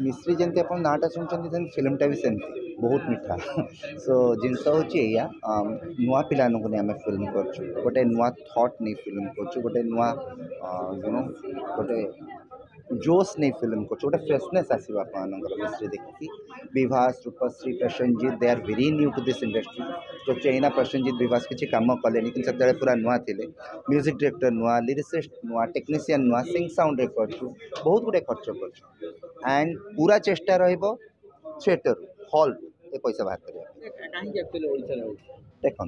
मिश्री जमी आप नाटा शुणुं फिल्मटा भी सेमती बहुत मीठा सो जिनस हूँ नुआ पिला आम फिल्म कर गोटे नुआ थॉट नहीं फिल्म कर गोटे नुआ गोटे जोश नहीं फिल्म कर गोटे फ्रेशनेस आसो आप मिश्री देखिए Vibhas Rupashree Prasenjit they are very new to this industry जो चैना प्रसन्नजीत विभास किसी कम कले कि पूरा नुआ थे म्यूजिक डायरेक्टर नुआ लिरिसिस्ट नुआ टेक्नीशियन नुआ सिंग साउंड रेकर्ड बहुत गुड़े खर्च कर एंड पूरा चेष्टा थिएटर हॉल ये पैसा बाहर कर देखो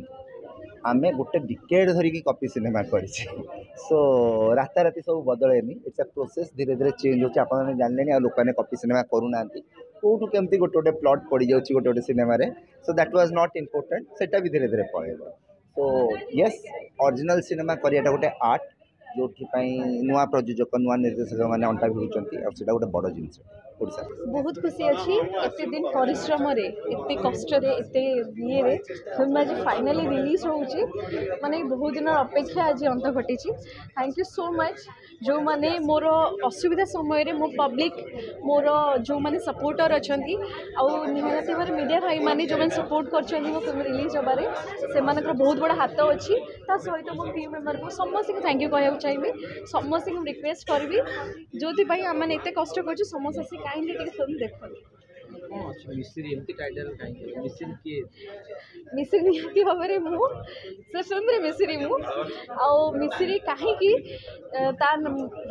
आम गोटे डिकेड धरिकी कॉपी सिनेमा कर सो राताराति सब बदलेनी इट्स अ प्रोसेस धीरे धीरे चेंज होती आप जानले लोक मैंने कॉपी सिनेमा करूना कौटू केमती गोटे गोटे प्लॉट पड़ जाऊँगी गोटे गोटे cinema so that was not important सेटा भी धीरे धीरे पड़ेगा सो यस ओरिजिनल सिनेमा करियाटा गोटे आर्ट जो नुआ प्रयोजक नुआ निर्देशक मैंने अंटा भिड़ुंट और गोटे बड़ जिनस बहुत खुशी अच्छी एत दिन परिश्रम एत कष्ट ये फिल्म आज फाइनाली रिलीज होची माने बहुत दिन अपेक्षा आज अंत घटी थैंक यू सो मच जो माने मोर असुविधा समय मो पब्लिक मोर जो माने सपोर्टर अच्छा निहाती भाव मीडिया भाई मैंने जो मैंने सपोर्ट कर मो फिल्म रिलीज होबार से बहुत बड़ा हाथ अच्छी सहित मो टीम मेम्बर को समस्त थैंक यू कहना चाहिए समस्त रिक्वेस्ट करी जो आम मैंने एत कष्ट कर समस्त आसिक काइंडली फिल्म देखो मिश्री निहाती भाव से फिल्म रे मिश्री मिश्री कहीं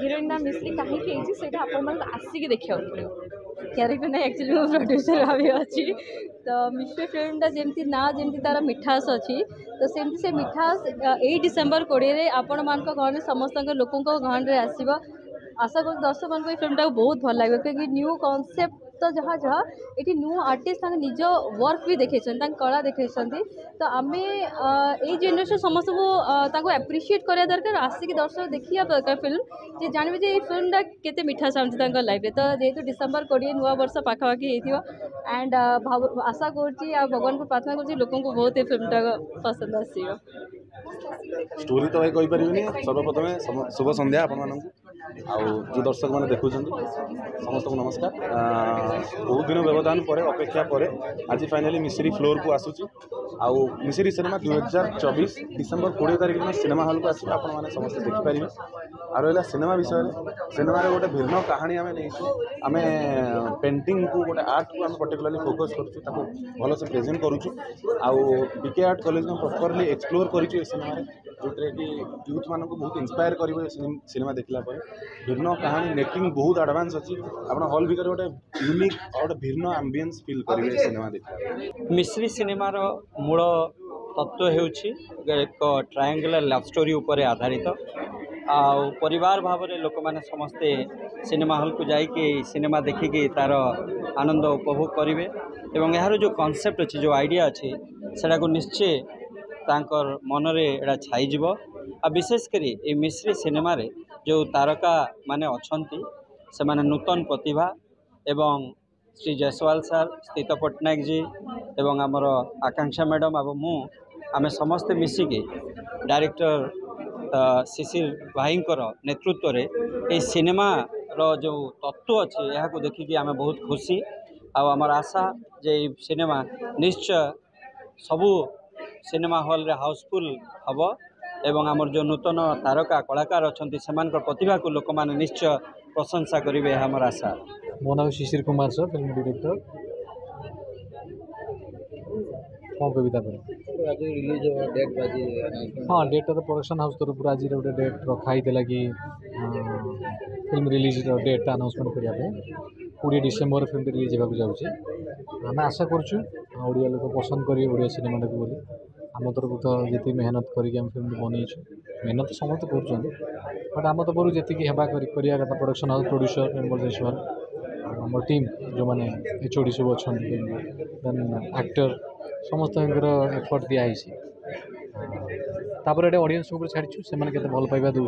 हिरोइन ना मिश्री कहीं आपण आसिक देखा पड़ो क्यारेक्टर ना एक्चुअली मो प्रोड्यूसर भाभी अच्छी तो मिश्री फिल्मटा जमी ना जमी तार मिठास अच्छी तो सेमती से मिठास 8 डिसेम्बर 20 आपण मान घर समस्त लोकों घर में आसो आशा कर दर्शक मान फिल्मटा बहुत भल लगे क्योंकि न्यू कॉन्सेप्ट तो जहाँ जहाँ ये न्यू आर्टिस्ट निज वर्क भी देखते कला देखते तो आम ये जेनेरेशन समस्त को एप्रिशिएट करा दरकार आसिक दर्शक देखा दरकार फिल्म जे जानवे जे फिल्मटा केते मिठा साउंड लाइफ तो जेहेतु डिसेम्बर 20 नुआ वर्ष पाखापाखि एंड आशा कर भगवान को प्रार्थना कर लोक बहुत ये फिल्मटा पसंद आसो स्टोरी तो भाई कहींपरि सर्वप्रथम शुभ संध्या आपण जो दर्शक मैंने देखुं समस्त को नमस्कार बहुत दिन व्यवधान पर अपेक्षा पर आज फाइनाली मिश्री फ्लोर को आसूची आउ मिश्री सिनेमा 2024 डिसेम्बर 20 तारिख दिन सिनेमा हॉल को आस समस्त देखिपारे आ रहा सिनेमा विषय सिनेमा गोटे भिन्न कहानी आम नहीं आम पेंटिंग को गोटे आर्ट को आम पर्टिकुलरली फोकस करूँ भल से प्रेजेंट करूँ आउ बीके आर्ट कॉलेज में प्रॉपरली एक्सप्लोर करूँ सिनेमा जो कि यूथ मान को बहुत इंस्पायर कर सिनेमा देखला भिन्न कहानी मेकिंग बहुत एडवांस अच्छी आप हॉल भितर गोटे यूनिक और गोटे भिन्न एम्बियंस फील करेंगे सिनेमा देखला मिश्री सिनेमार मूल तत्व होउछि एक ट्रायंगुलर लव स्टोरी उपर आधारित आउ परिवार भाव में लोक मैंने समस्ते सिनेमा हॉल को जाइए सिनेमा देखिकी तार आनंद उपभोग करेंगे एवं यार जो कॉन्सेप्ट अच्छी जो आइडिया अच्छी सेटा को निश्चय तांकर मनरे एटा छाईजिव आ विशेषकर ये मिश्री सिनेमा रे जो तारका माने अच्छंती से माने नूतन प्रतिभा एवं श्री जयसवाल सर स्थित पट्टनायक जी एवं आमर आकांक्षा मैडम अब मु आमे समस्ते मिसिके डायरेक्टर शिशिर भाईंकर नेतृत्व रे ए सिनेमा रो जो तत्व अच्छे यहाँ को देखिकी आमे बहुत खुशी आमर आशा जे सिनेमा निश्चय सबू सिनेमा हॉल रे हाउसफुल हम एवं आमर जो नूतन तारका कलाकार अच्छा से प्रतिभा को लोक मैंने निश्चय प्रशंसा करेंगे आमर आशा। मो नाम Shishir Kumar sir film director कौन कविता रिलीज डेट बाजी हाँ डेट तो प्रोडक्शन हाउस तरफ आज गोटे डेट रखाई कि फिल्म रिलीज डेट अनाउंसमेंट करने 20 डिसेम्बर फिल्म रिलीज होगा जाऊँगी आम आशा करुँ ओडिया लोक पसंद करेंगे ओडिया सिनेमा को बोली आम तरफ तो जी मेहनत करके फिल्म बनईचु मेहनत तो समस्त कर बट आम तरफ जी हेबा करा कथा production house producer member Jaiswal आम टीम जो मैंने एचओडी सब अच्छा देन एक्टर समस्त एफर्ट दिखाई ऑडियंस छाड़ू से भल पाइबा